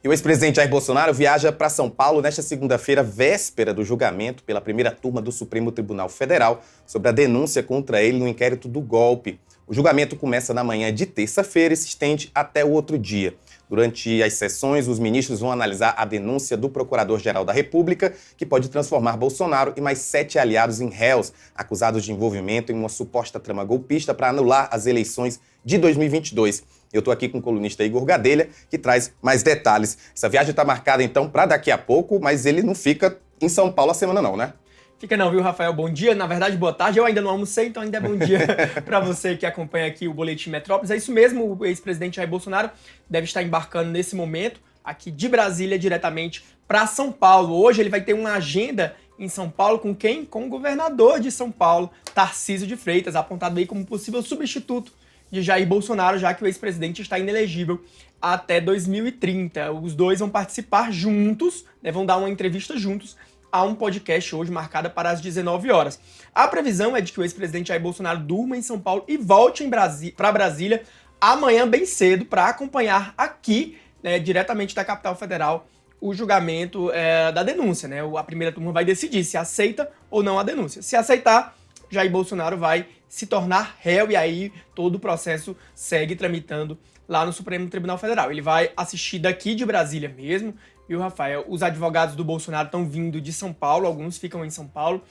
E o ex-presidente Jair Bolsonaro viaja para São Paulo nesta segunda-feira, véspera do julgamento pela primeira turma do Supremo Tribunal Federal sobre a denúncia contra ele no inquérito do golpe. O julgamento começa na manhã de terça-feira e se estende até o outro dia. Durante as sessões, os ministros vão analisar a denúncia do Procurador-Geral da República, que pode transformar Bolsonaro e mais 7 aliados em réus, acusados de envolvimento em uma suposta trama golpista para anular as eleições de 2022. Eu estou aqui com o colunista Igor Gadelha, que traz mais detalhes. Essa viagem está marcada, então, para daqui a pouco, mas ele não fica em São Paulo a semana não, né? Fica não, viu, Rafael? Bom dia. Na verdade, boa tarde. Eu ainda não almocei, então ainda é bom dia para você que acompanha aqui o Boletim Metrópolis. É isso mesmo, o ex-presidente Jair Bolsonaro deve estar embarcando nesse momento, aqui de Brasília, diretamente para São Paulo. Hoje ele vai ter uma agenda em São Paulo com quem? Com o governador de São Paulo, Tarcísio de Freitas, apontado aí como possível substituto de Jair Bolsonaro, já que o ex-presidente está inelegível até 2030. Os dois vão participar juntos, né, vão dar uma entrevista juntos a um podcast hoje marcada para as 19 horas. A previsão é de que o ex-presidente Jair Bolsonaro durma em São Paulo e volte para Brasília amanhã bem cedo para acompanhar aqui, né, diretamente da capital federal, o julgamento da denúncia. Né? A primeira turma vai decidir se aceita ou não a denúncia. Se aceitar, Jair Bolsonaro vai se tornar réu e aí todo o processo segue tramitando lá no Supremo Tribunal Federal. Ele vai assistir daqui de Brasília mesmo, viu, Rafael? Os advogados do Bolsonaro estão vindo de São Paulo, alguns ficam em São Paulo,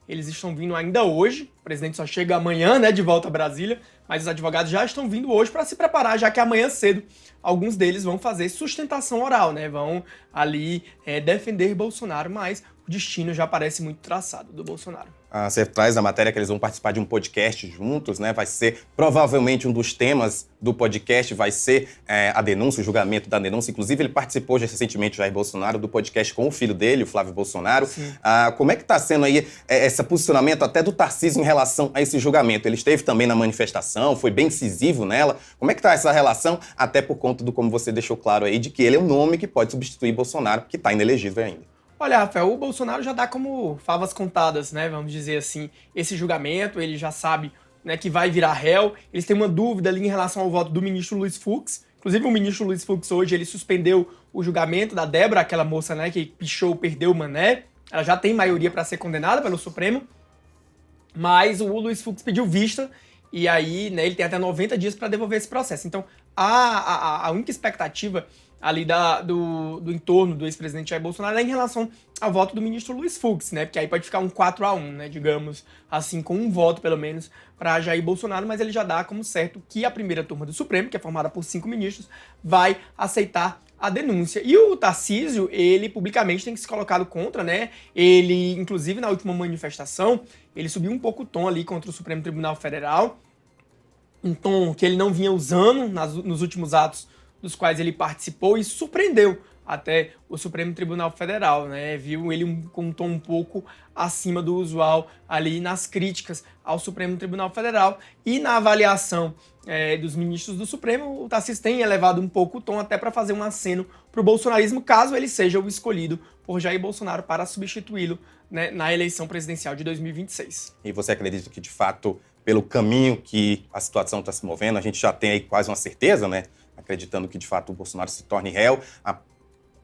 eles estão vindo ainda hoje, o presidente só chega amanhã, né, de volta a Brasília, mas os advogados já estão vindo hoje para se preparar, já que amanhã cedo alguns deles vão fazer sustentação oral, né, vão ali defender Bolsonaro, mas o destino já parece muito traçado do Bolsonaro. Você traz na matéria que eles vão participar de um podcast juntos, né? Vai ser, provavelmente, um dos temas do podcast vai ser a denúncia, o julgamento da denúncia. Inclusive, ele participou recentemente, Jair Bolsonaro, do podcast com o filho dele, o Flávio Bolsonaro. Como é que está sendo aí esse posicionamento até do Tarcísio em relação a esse julgamento? Ele esteve também na manifestação, foi bem incisivo nela. Como é que está essa relação? Até por conta do, como você deixou claro aí, de que ele é um nome que pode substituir Bolsonaro, que está inelegível ainda. Olha, Rafael, o Bolsonaro já dá como favas contadas, né? Vamos dizer assim, esse julgamento, ele já sabe, né, que vai virar réu. Eles têm uma dúvida ali em relação ao voto do ministro Luiz Fux. Inclusive, o ministro Luiz Fux hoje, ele suspendeu o julgamento da Débora, aquela moça, né, que pichou, perdeu o mané. Ela já tem maioria para ser condenada pelo Supremo. Mas o Luiz Fux pediu vista e aí, né, ele tem até 90 dias para devolver esse processo. Então, a única expectativa ali do entorno do ex-presidente Jair Bolsonaro é em relação ao voto do ministro Luiz Fux, né? Porque aí pode ficar um 4-1, né? Digamos assim, com um voto, pelo menos, para Jair Bolsonaro, mas ele já dá como certo que a primeira turma do Supremo, que é formada por 5 ministros, vai aceitar a denúncia. E o Tarcísio, ele publicamente tem se colocado contra, né? Ele, inclusive, na última manifestação, ele subiu um pouco o tom ali contra o Supremo Tribunal Federal, um tom que ele não vinha usando nos últimos atos dos quais ele participou e surpreendeu até o Supremo Tribunal Federal, né? Viu ele com um tom um pouco acima do usual ali nas críticas ao Supremo Tribunal Federal e na avaliação dos ministros do Supremo, o Tarcísio tem elevado um pouco o tom até para fazer um aceno para o bolsonarismo, caso ele seja o escolhido por Jair Bolsonaro para substituí-lo, né, na eleição presidencial de 2026. E você acredita que, de fato, pelo caminho que a situação está se movendo, a gente já tem aí quase uma certeza, né? Acreditando que, de fato, o Bolsonaro se torne réu, a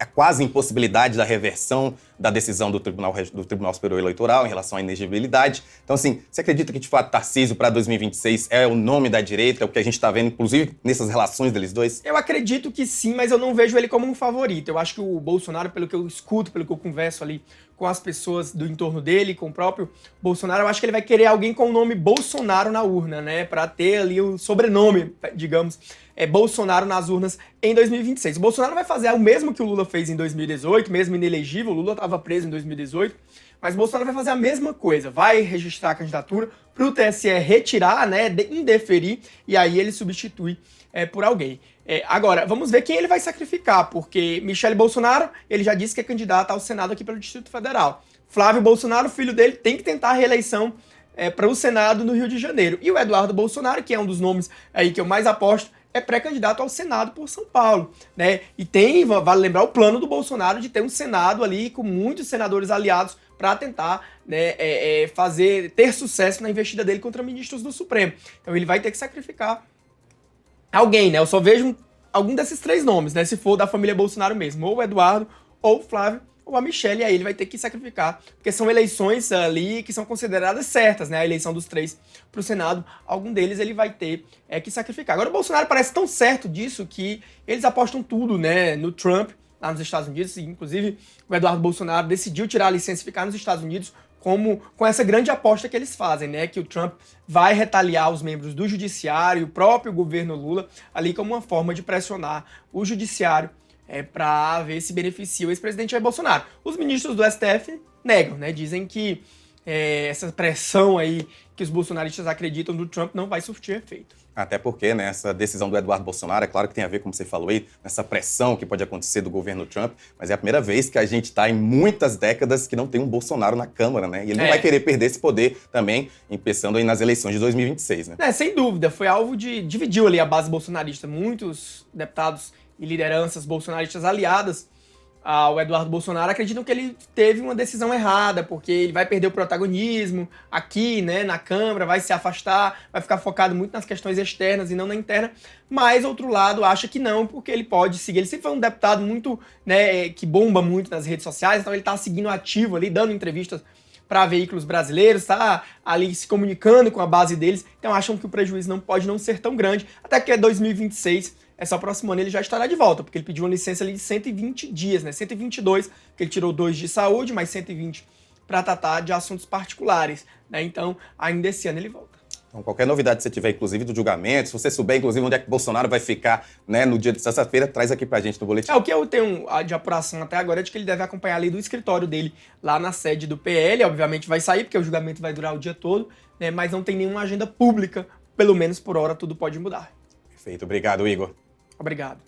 quase impossibilidade da reversão da decisão do Tribunal Superior Eleitoral em relação à inegibilidade. Então, assim, você acredita que, de fato, Tarcísio para 2026 é o nome da direita, é o que a gente está vendo, inclusive, nessas relações deles dois? Eu acredito que sim, mas eu não vejo ele como um favorito. Eu acho que o Bolsonaro, pelo que eu escuto, pelo que eu converso ali com as pessoas do entorno dele, com o próprio Bolsonaro, eu acho que ele vai querer alguém com o nome Bolsonaro na urna, né? Para ter ali o sobrenome, digamos, Bolsonaro nas urnas em 2026. O Bolsonaro vai fazer o mesmo que o Lula fez em 2018, mesmo inelegível, o Lula estava preso em 2018, mas o Bolsonaro vai fazer a mesma coisa, vai registrar a candidatura para o TSE retirar, né, indeferir, e aí ele substitui por alguém. Agora, vamos ver quem ele vai sacrificar, porque Michele Bolsonaro, ele já disse que é candidato ao Senado aqui pelo Distrito Federal. Flávio Bolsonaro, filho dele, tem que tentar a reeleição para o Senado no Rio de Janeiro. E o Eduardo Bolsonaro, que é um dos nomes aí que eu mais aposto, é pré-candidato ao Senado por São Paulo, né? E tem, vale lembrar, o plano do Bolsonaro de ter um Senado ali com muitos senadores aliados para tentar, né, ter sucesso na investida dele contra ministros do Supremo. Então ele vai ter que sacrificar alguém, né? Eu só vejo algum desses três nomes, né? Se for da família Bolsonaro mesmo, ou o Eduardo, ou o Flávio, ou a Michelle, e aí ele vai ter que sacrificar, porque são eleições ali que são consideradas certas, né? A eleição dos três para o Senado, algum deles ele vai ter que sacrificar. Agora, o Bolsonaro parece tão certo disso que eles apostam tudo, né, no Trump, lá nos Estados Unidos, e, inclusive o Eduardo Bolsonaro decidiu tirar a licença e ficar nos Estados Unidos com essa grande aposta que eles fazem, né? Que o Trump vai retaliar os membros do judiciário, o próprio governo Lula, ali como uma forma de pressionar o judiciário para ver se beneficia o ex-presidente Jair Bolsonaro. Os ministros do STF negam, né? Dizem que essa pressão aí que os bolsonaristas acreditam do Trump não vai surtir efeito. Até porque, né, essa decisão do Eduardo Bolsonaro, é claro que tem a ver, como você falou aí, nessa pressão que pode acontecer do governo Trump, mas é a primeira vez que a gente está em muitas décadas que não tem um Bolsonaro na Câmara, né? E ele não vai querer perder esse poder também, pensando aí nas eleições de 2026, né? Sem dúvida, foi alvo dividiu ali a base bolsonarista. Muitos deputados e lideranças bolsonaristas aliadas ao Eduardo Bolsonaro acreditam que ele teve uma decisão errada, porque ele vai perder o protagonismo aqui, né, na Câmara, vai se afastar, vai ficar focado muito nas questões externas e não na interna, mas outro lado acha que não, porque ele pode seguir. Ele sempre foi um deputado muito, né, que bomba muito nas redes sociais, então ele tá seguindo ativo ali, dando entrevistas para veículos brasileiros, tá ali se comunicando com a base deles, então acham que o prejuízo não pode não ser tão grande, até que 2026, essa próximo ano ele já estará de volta, porque ele pediu uma licença ali de 120 dias, né? 122, que ele tirou 2 de saúde, mais 120 para tratar de assuntos particulares, né? Então, ainda esse ano ele volta. Então, qualquer novidade que você tiver, inclusive do julgamento, se você souber, inclusive, onde é que Bolsonaro vai ficar, né, no dia de sexta-feira, traz aqui pra gente no boletim. O que eu tenho de apuração até agora é de que ele deve acompanhar ali do escritório dele, lá na sede do PL, obviamente vai sair, porque o julgamento vai durar o dia todo, né? Mas não tem nenhuma agenda pública, pelo menos por hora tudo pode mudar. Perfeito, obrigado, Igor. Obrigado.